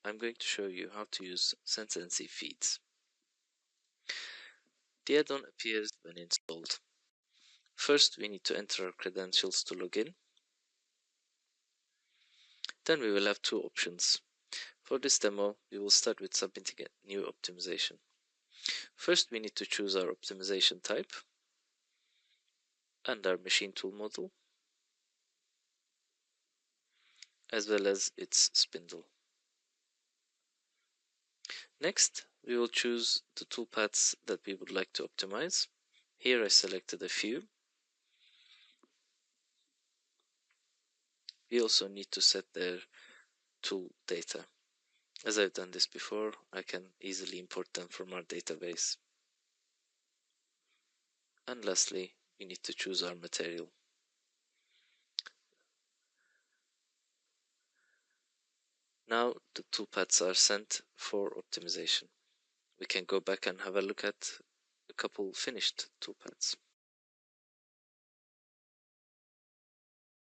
I'm going to show you how to use SenseNC Feeds. The add-on appears when installed. First, we need to enter our credentials to log in. Then we will have two options. For this demo, we will start with submitting a new optimization. First, we need to choose our optimization type and our machine tool model, as well as its spindle. Next, we will choose the toolpaths that we would like to optimize. Here I selected a few. We also need to set their tool data. As I've done this before, I can easily import them from our database. And lastly, we need to choose our material. Now the toolpaths are sent for optimization. We can go back and have a look at a couple finished toolpaths.